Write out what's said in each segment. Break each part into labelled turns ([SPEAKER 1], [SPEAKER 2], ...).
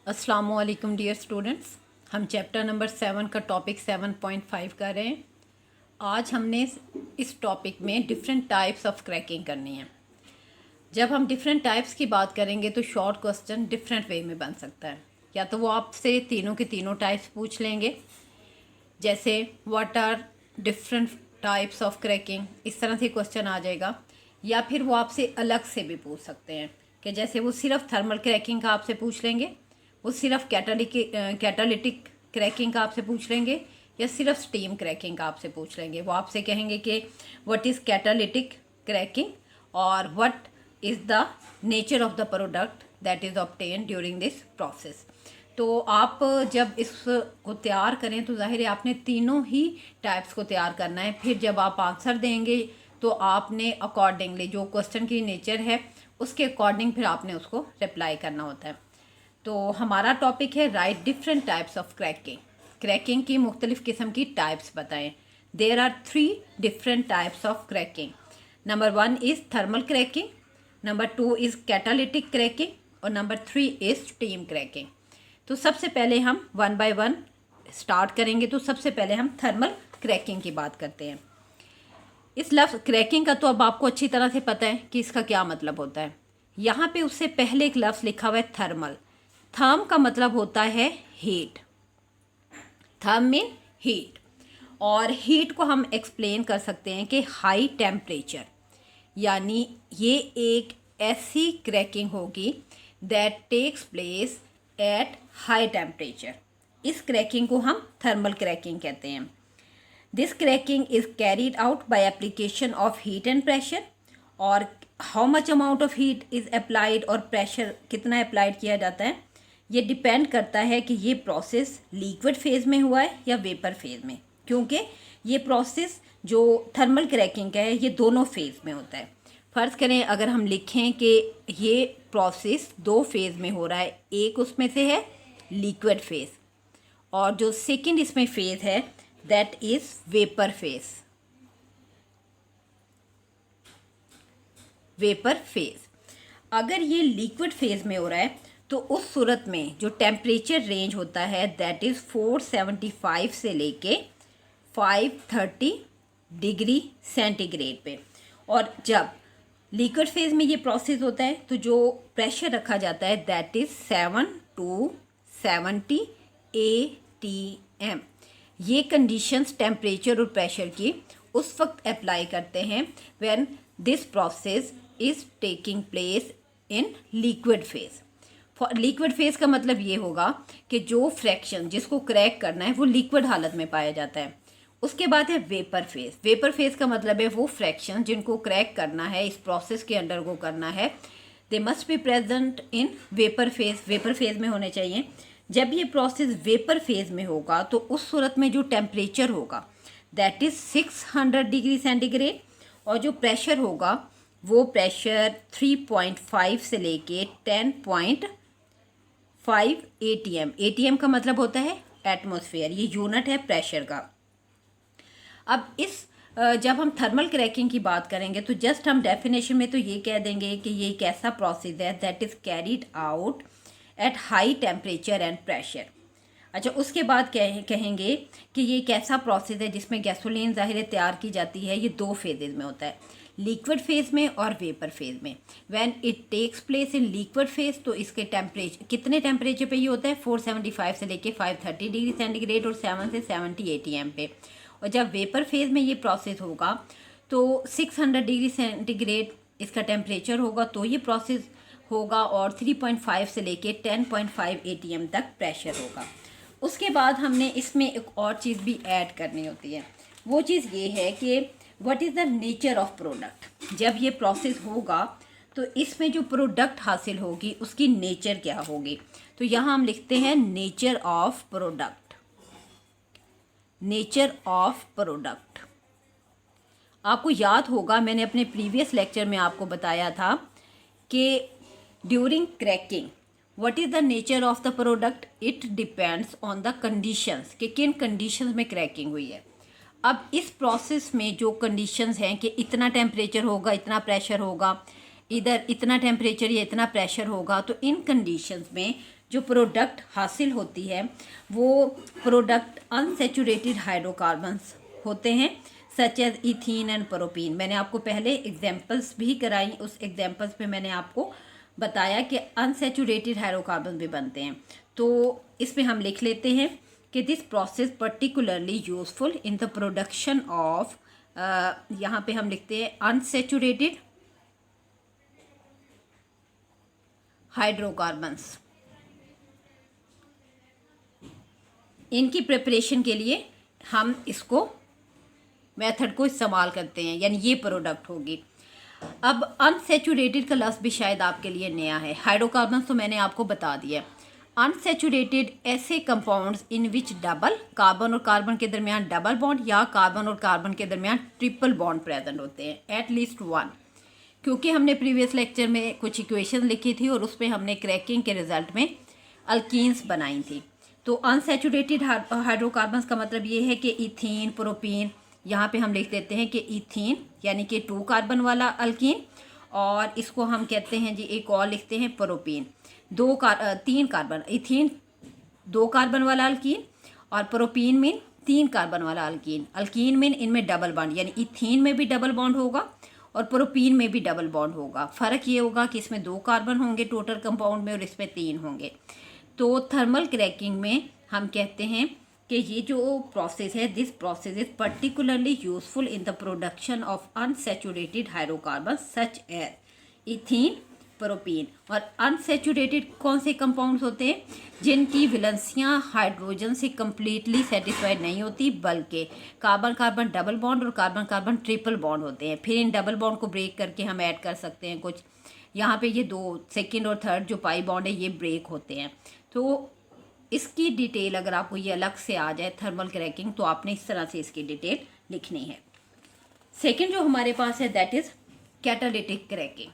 [SPEAKER 1] अस्सलामुअलैकुम dear students. हम chapter number 7 का टॉपिक 7.5 कर रहे हैं। आज हमने इस टॉपिक में डिफरेंट टाइप्स ऑफ क्रैकिंग करनी है। जब हम डिफरेंट टाइप्स की बात करेंगे तो शॉर्ट क्वेश्चन डिफरेंट वे में बन सकता है। या तो वो आपसे तीनों के तीनों टाइप्स पूछ लेंगे, जैसे what are different types of cracking, इस तरह से क्वेश्चन आ जाएगा। या फिर वो आपसे अलग से भी पूछ सकते हैं कि जैसे वो सिर्फ थर्मल क्रैकिंग का आपसे पूछ लेंगे, वो सिर्फ कैटालिटिक क्रैकिंग का आपसे पूछ लेंगे, या सिर्फ स्टीम क्रैकिंग का आपसे पूछ लेंगे। वो आपसे कहेंगे कि व्हाट इज़ कैटालिटिक क्रैकिंग और what is the nature of the product that is obtain during this process. तो आप जब इसको तैयार करें तो जाहिर है आपने तीनों ही टाइप्स को तैयार करना है। फिर जब आप आंसर देंगे तो आपने अकॉर्डिंगली जो क्वेश्चन की नेचर है उसके अकॉर्डिंग फिर आपने उसको रिप्लाई करना होता है। तो हमारा टॉपिक है right different types of cracking. Cracking की मुख्तलिफ किस्म की टाइप्स बताएं। There are 3 different types of cracking. Number 1 is thermal cracking, number 2 is catalytic cracking और नंबर 3 इज़ स्टीम क्रैकिंग। तो सबसे पहले हम वन बाय वन स्टार्ट करेंगे। तो सबसे पहले हम थर्मल क्रैकिंग की बात करते हैं। इस लफ्ज़ क्रैकिंग का तो अब आपको अच्छी तरह से पता है कि इसका क्या मतलब होता है। यहाँ पे उससे पहले एक लफ्ज़ लिखा हुआ है थर्मल। थर्म का मतलब होता है हीट। थर्म मीन हीट, और हीट को हम एक्सप्लेन कर सकते हैं कि हाई टेम्परेचर, यानी ये एक ऐसी क्रैकिंग होगी that takes place at high temperature. इस क्रैकिंग को हम थर्मल क्रैकिंग कहते हैं। This cracking is carried out by application of heat and pressure. और how much amount of heat is applied, और प्रेशर कितना अप्लाइड किया जाता है, ये डिपेंड करता है कि ये प्रोसेस लिक्विड फेज में हुआ है या वेपर फेज में, क्योंकि ये प्रोसेस जो थर्मल क्रैकिंग का है ये दोनों फेज में होता है। फ़र्ज़ करें अगर हम लिखें कि ये प्रोसेस 2 फेज़ में हो रहा है, एक उसमें से है लिक्विड फेज़ और जो सेकंड इसमें फेज़ है that is vapour phase. Vapour phase अगर ये लिक्विड फेज़ में हो रहा है तो उस सूरत में जो टेम्परेचर रेंज होता है दैट इज़ 475 से लेके 530 डिग्री सेंटीग्रेड पे। और जब लिक्विड फेज में ये प्रोसेस होता है तो जो प्रेशर रखा जाता है दैट इज़ 7 to 70 ATM। ये कंडीशंस टेम्परेचर और प्रेशर की उस वक्त अप्लाई करते हैं when this process is taking place in liquid phase. Liquid phase का मतलब ये होगा कि जो फ्रैक्शन जिसको क्रैक करना है वो लिक्विड हालत में पाया जाता है। उसके बाद है वेपर फेज। वेपर फेज का मतलब है वो फ्रैक्शन जिनको क्रैक करना है, इस प्रोसेस के अंडर को करना है, they must be present in vapour phase. Vapour phase में होने चाहिए। जब ये प्रोसेस वेपर फेज में होगा तो उस सूरत में जो टेम्परेचर होगा दैट इज़ 600 डिग्री सेंटीग्रेड और जो प्रेशर होगा वो प्रेशर 3.5 से लेके 10.5 ATM। ATM का मतलब होता है एटमॉस्फेयर, ये यूनिट है प्रेशर का। अब इस जब हम थर्मल क्रैकिंग की बात करेंगे तो जस्ट हम डेफिनेशन में तो ये कह देंगे कि ये एक ऐसा प्रोसेस है that is carried out at high temperature and pressure. अच्छा, उसके बाद कहेंगे कि ये एक ऐसा प्रोसेस है जिसमें गैसोलीन ज़ाहिर तैयार की जाती है। ये 2 फेजेज में होता है, लिक्विड फेज में और वेपर फेज में। When it takes place in liquid phase तो इसके टेम्परेचर कितने टेम्परेचर पे ये होता है 475 से लेके 530 डिग्री सेंटीग्रेड और 7 से 70 ATM पे। और जब वेपर फेज में ये प्रोसेस होगा तो 600 डिग्री सेंटीग्रेड इसका टेम्परेचर होगा तो ये प्रोसेस होगा और 3.5 से लेके 10.5 ATM तक प्रेशर होगा। उसके बाद हमने इसमें एक और चीज़ भी ऐड करनी होती है। वो चीज़ ये है कि what is the nature of product. जब ये प्रोसेस होगा तो इसमें जो प्रोडक्ट हासिल होगी उसकी नेचर क्या होगी। तो यहाँ हम लिखते हैं nature of product. Nature of product आपको याद होगा, मैंने अपने प्रीवियस लेक्चर में आपको बताया था कि during cracking what is the nature of the product, it depends on the conditions कि किन कंडीशंस में क्रैकिंग हुई है। अब इस प्रोसेस में जो कंडीशंस हैं कि इतना टेम्परेचर होगा, इतना प्रेशर होगा, इधर इतना टेम्परेचर या इतना प्रेशर होगा, तो इन कंडीशंस में जो प्रोडक्ट हासिल होती है वो प्रोडक्ट अनसैचुरेटेड हाइड्रोकार्बन्स होते हैं, such as ethene and propene. मैंने आपको पहले एग्जांपल्स भी कराई, उस एग्जांपल्स में मैंने आपको बताया कि अनसैचुरेटेड हाइड्रोकार्बन भी बनते हैं। तो इसमें हम लिख लेते हैं कि this process particularly useful in the production of, यहाँ पे हम लिखते हैं अनसैचुरेटेड हाइड्रोकार्बन्स। इनकी प्रिपरेशन के लिए हम इसको मेथड को इस्तेमाल करते हैं, यानी ये प्रोडक्ट होगी। अब अनसैचुरेटेड का लफ्ज़ भी शायद आपके लिए नया है। हाइड्रोकार्बन्स तो मैंने आपको बता दिया। अनसैचुरेटेड ऐसे compounds in which double, carbon और कार्बन के दरमियान डबल बॉन्ड या कार्बन और कार्बन के दरमियान ट्रिपल बॉन्ड प्रेजेंट होते हैं, एट लीस्ट वन। क्योंकि हमने प्रीवियस लेक्चर में कुछ इक्वेशन लिखी थी और उसमें हमने क्रैकिंग के रिजल्ट में अल्कीन्स बनाई थी। तो अनसैचुरेटेड हाइड्रोकार्बन्स का मतलब ये है कि इथीन, प्रोपीन, यहाँ पे हम लिख देते हैं कि इथीन यानी कि 2 कार्बन वाला अल्कीन, और इसको हम कहते हैं जी, एक और लिखते हैं प्रोपीन, 3 कार्बन, इथीन 2 कार्बन वाला अल्कीन और प्रोपीन मीन 3 कार्बन वाला अल्कीन। अल्कीन मीन इनमें डबल बॉन्ड, यानी इथीन में भी डबल बॉन्ड होगा और प्रोपीन में भी डबल बॉन्ड होगा। फ़र्क ये होगा कि इसमें 2 कार्बन होंगे टोटल कंपाउंड में और इसमें 3 होंगे। तो थर्मल क्रैकिंग में हम कहते हैं कि ये जो प्रोसेस है, this process is particularly useful in the production of unsaturated hydrocarbon such as ethene, propene. और अनसैचुरेटेड कौन से कंपाउंड्स होते हैं? जिनकी वैलेंसियाँ हाइड्रोजन से कम्प्लीटली सेटिस्फाइड नहीं होती, बल्कि कार्बन कार्बन डबल बॉन्ड और कार्बन कार्बन ट्रिपल बॉन्ड होते हैं। फिर इन डबल बॉन्ड को ब्रेक करके हम ऐड कर सकते हैं कुछ। यहाँ पे ये 2 सेकेंड और थर्ड जो पाई बॉन्ड है ये ब्रेक होते हैं। तो इसकी डिटेल अगर आपको ये अलग से आ जाए थर्मल क्रैकिंग, तो आपने इस तरह से इसकी डिटेल लिखनी है। सेकेंड जो हमारे पास है दैट इज़ कैटालिटिक क्रैकिंग।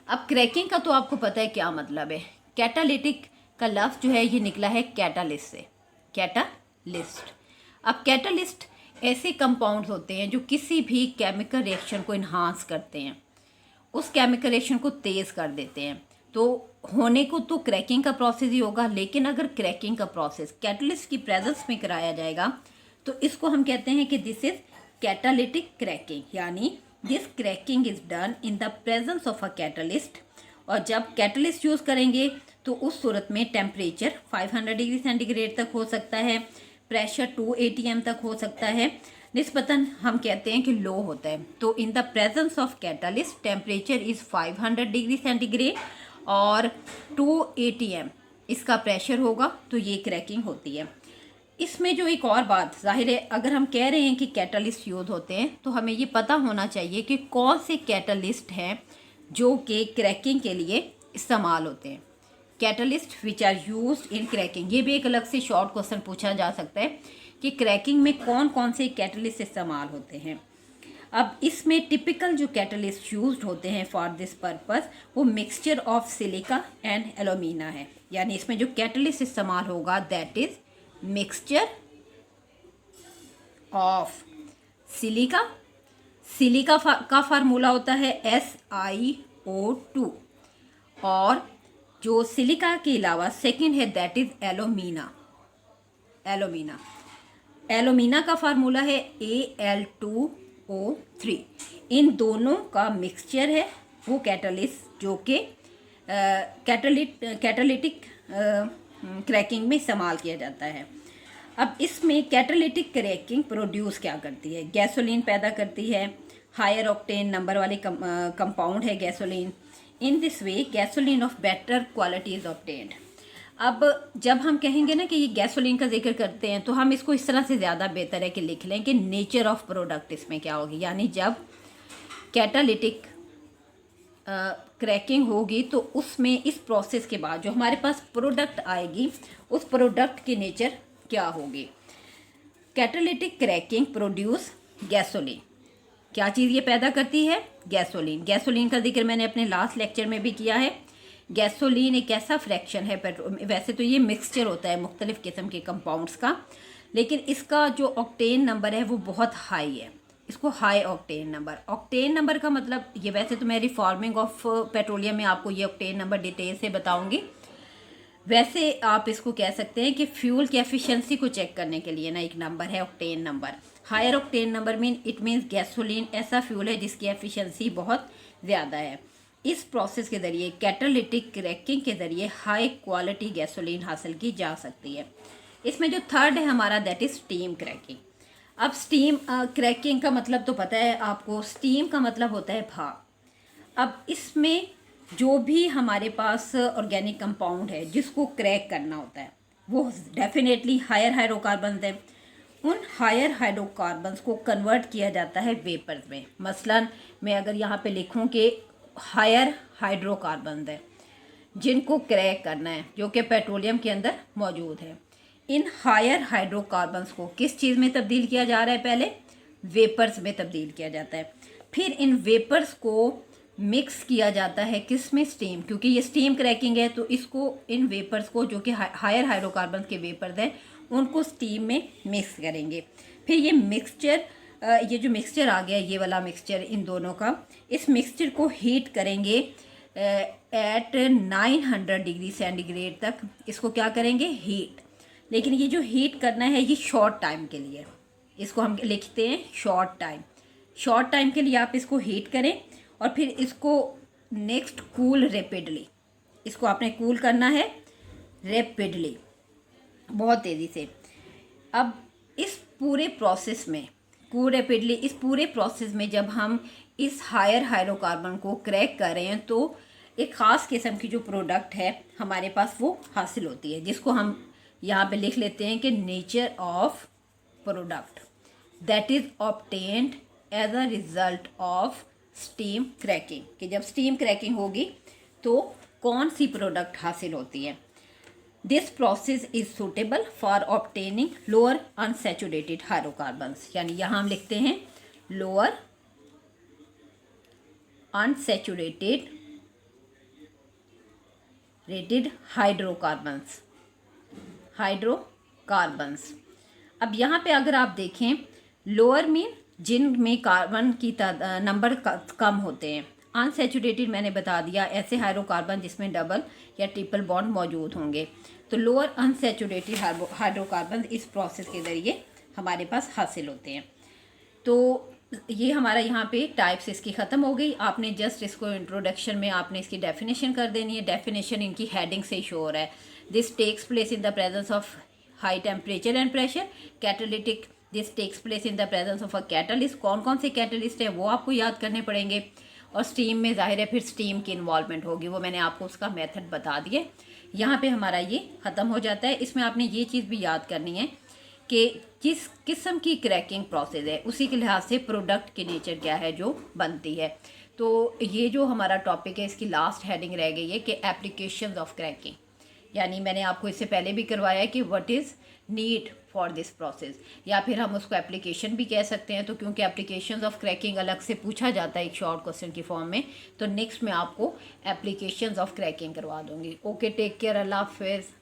[SPEAKER 1] अब क्रैकिंग का तो आपको पता है क्या मतलब है। कैटालिटिक का लफ्ज़ जो है ये निकला है कैटालिस्ट से, कैटालिस्ट। अब कैटालिस्ट ऐसे कंपाउंड्स होते हैं जो किसी भी केमिकल रिएक्शन को इन्हांस करते हैं, उस केमिकल रिएक्शन को तेज़ कर देते हैं। तो होने को तो क्रैकिंग का प्रोसेस ही होगा, लेकिन अगर क्रैकिंग का प्रोसेस कैटलिस्ट की प्रेजेंस में कराया जाएगा तो इसको हम कहते हैं कि दिस इज कैटालिटिक क्रैकिंग, यानी this cracking is done in the presence of a catalyst. और जब कैटलिस्ट यूज़ करेंगे तो उस सूरत में टेम्परेचर 500 डिग्री सेंटीग्रेड तक हो सकता है, प्रेशर 2 atm तक हो सकता है, निस्बतन हम कहते हैं कि लो होता है। तो इन the presence of catalyst temperature is 500 degree centigrade और 2 atm इसका प्रेशर होगा, तो ये क्रैकिंग होती है। इसमें जो एक और बात जाहिर है, अगर हम कह रहे हैं कि कैटलिस्ट यूज होते हैं तो हमें ये पता होना चाहिए कि कौन से कैटलिस्ट हैं जो कि क्रैकिंग के लिए इस्तेमाल होते हैं। Catalyst which are used in cracking, ये भी एक अलग से शॉर्ट क्वेश्चन पूछा जा सकता है कि क्रैकिंग में कौन कौन से कैटलिस्ट इस्तेमाल होते हैं। अब इसमें टिपिकल जो कैटलिस्ट यूज्ड होते हैं फॉर दिस पर्पस वो mixture of silica and alumina है। यानी इसमें जो कैटलिस्ट इस्तेमाल होगा that is mixture of silica. Silica का फार्मूला होता है SiO2, और जो सिलिका के अलावा सेकंड है that is alumina. Alumina alumina का फार्मूला है Al2O3। इन दोनों का मिक्सचर है वो कैटलिस्ट जो कि कैटालिटिक क्रैकिंग में इस्तेमाल किया जाता है। अब इसमें कैटालिटिक क्रैकिंग प्रोड्यूस क्या करती है? गैसोलीन पैदा करती है, हायर ऑक्टेन नंबर वाले कंपाउंड है gasoline. In this way gasoline of better quality is obtained. अब जब हम कहेंगे ना कि ये गैसोलीन का जिक्र करते हैं तो हम इसको इस तरह से ज़्यादा बेहतर है कि लिख लें कि नेचर ऑफ प्रोडक्ट इसमें क्या होगी। यानी जब कैटालिटिक क्रैकिंग होगी तो उसमें इस प्रोसेस के बाद जो हमारे पास प्रोडक्ट आएगी उस प्रोडक्ट की नेचर क्या होगी। Catalytic cracking produce gasoline. क्या चीज़ ये पैदा करती है? गैसोलीन। गैसोलीन का जिक्र मैंने अपने लास्ट लेक्चर में भी किया है। गैसोलीन एक ऐसा फ्रैक्शन है पेट्रोल, वैसे तो ये मिक्सचर होता है मुख्तलिफ़ किस्म के कंपाउंड्स का, लेकिन इसका जो ऑक्टेन नंबर है वो बहुत हाई है। इसको high octane number. Octane number का मतलब ये, वैसे तो मैं रिफॉर्मिंग ऑफ पेट्रोलियम में आपको ये ऑक्टेन नंबर डिटेल से बताऊंगी, वैसे आप इसको कह सकते हैं कि फ्यूल की एफिशिएंसी को चेक करने के लिए ना एक नंबर है octane number. Higher octane number it means gasoline ऐसा फ्यूल है जिसकी एफिशिएंसी बहुत ज़्यादा है। इस प्रोसेस के ज़रिए कैटालिटिक क्रैकिंग के ज़रिए हाई क्वालिटी गैसोलीन हासिल की जा सकती है। इसमें जो थर्ड है हमारा, दैट इज़ स्टीम क्रैकिंग। अब स्टीम क्रैकिंग का मतलब तो पता है आपको, स्टीम का मतलब होता है भाप। अब इसमें जो भी हमारे पास ऑर्गेनिक कंपाउंड है जिसको क्रैक करना होता है वो डेफिनेटली हायर हाइड्रोकार्बन्स है। उन हायर हाइड्रोकार्बन्स को कन्वर्ट किया जाता है वेपर्स में। मसलन मैं अगर यहाँ पे लिखूँ कि हायर हाइड्रोकार्बन्स है जिनको क्रैक करना है, जो कि पेट्रोलियम के अंदर मौजूद है, इन हायर हाइड्रोकार्बन्स को किस चीज़ में तब्दील किया जा रहा है? पहले वेपर्स में तब्दील किया जाता है, फिर इन वेपर्स को मिक्स किया जाता है किस में? स्टीम। क्योंकि ये स्टीम क्रैकिंग है तो इसको, इन वेपर्स को जो कि हायर हाइड्रोकार्बन के वेपर्स हैं उनको स्टीम में मिक्स करेंगे। फिर ये मिक्सचर, ये जो मिक्सचर आ गया, ये वाला मिक्सचर इन दोनों का, इस मिक्सचर को हीट करेंगे एट 900 डिग्री सेंटीग्रेड तक। इसको क्या करेंगे? हीट। लेकिन ये जो हीट करना है ये शॉर्ट टाइम के लिए, इसको हम लिखते हैं शॉर्ट टाइम। शॉर्ट टाइम के लिए आप इसको हीट करें और फिर इसको नेक्स्ट कूल रेपिडली, इसको आपने कूल करना है रेपिडली, बहुत तेज़ी से। अब इस पूरे प्रोसेस में कूल रेपिडली, इस पूरे प्रोसेस में जब हम इस हायर हाइड्रोकार्बन को क्रैक कर रहे हैं तो एक ख़ास किस्म की जो प्रोडक्ट है हमारे पास वो हासिल होती है, जिसको हम यहाँ पे लिख लेते हैं कि nature of product that is obtained as a result of steam cracking. कि जब स्टीम क्रैकिंग होगी तो कौन सी प्रोडक्ट हासिल होती है। This process is suitable for obtaining lower unsaturated hydrocarbons, यानी यहाँ हम लिखते हैं लोअर अनसैचुरेटेड हाइड्रोकार्बन्स। अब यहाँ पे अगर आप देखें, लोअर मीन जिनमें कार्बन की नंबर कम होते हैं। अनसैचुरेटेड मैंने बता दिया, ऐसे हाइड्रोकार्बन जिसमें डबल या ट्रिपल बॉन्ड मौजूद होंगे। तो लोअर अनसैचुरेटेड हाइड्रोकार्बन इस प्रोसेस के ज़रिए हमारे पास हासिल होते हैं। तो ये हमारा यहाँ पे टाइप्स इसकी ख़त्म हो गई। आपने जस्ट इसको इंट्रोडक्शन में आपने इसकी डेफिनेशन कर देनी है। डेफिनेशन इनकी हेडिंग से ही शो हो रहा है। This takes place in the presence of high temperature and pressure. Catalytic, this takes place in the presence of a catalyst. कौन कौन से कैटलिस्ट है वो आपको याद करने पड़ेंगे। और स्टीम में जाहिर है फिर स्टीम की इन्वॉल्वमेंट होगी, वो मैंने आपको उसका मेथड बता दिए। यहाँ पे हमारा ये ख़त्म हो जाता है। इसमें आपने ये चीज़ भी याद करनी है कि जिस किस्म की क्रैकिंग प्रोसेस है उसी के लिहाज से प्रोडक्ट की नेचर क्या है जो बनती है। तो ये जो हमारा टॉपिक है इसकी लास्ट हेडिंग रह गई है कि एप्लीकेशंस ऑफ क्रैकिंग, यानी मैंने आपको इससे पहले भी करवाया है कि what is need for this process, या फिर हम उसको एप्लीकेशन भी कह सकते हैं। तो क्योंकि एप्लीकेशंस ऑफ क्रैकिंग अलग से पूछा जाता है एक शॉर्ट क्वेश्चन की फॉर्म में, तो नेक्स्ट मैं आपको एप्लीकेशंस ऑफ क्रैकिंग करवा दूंगी। ओके, टेक केयर, अल्लाह हाफिज़।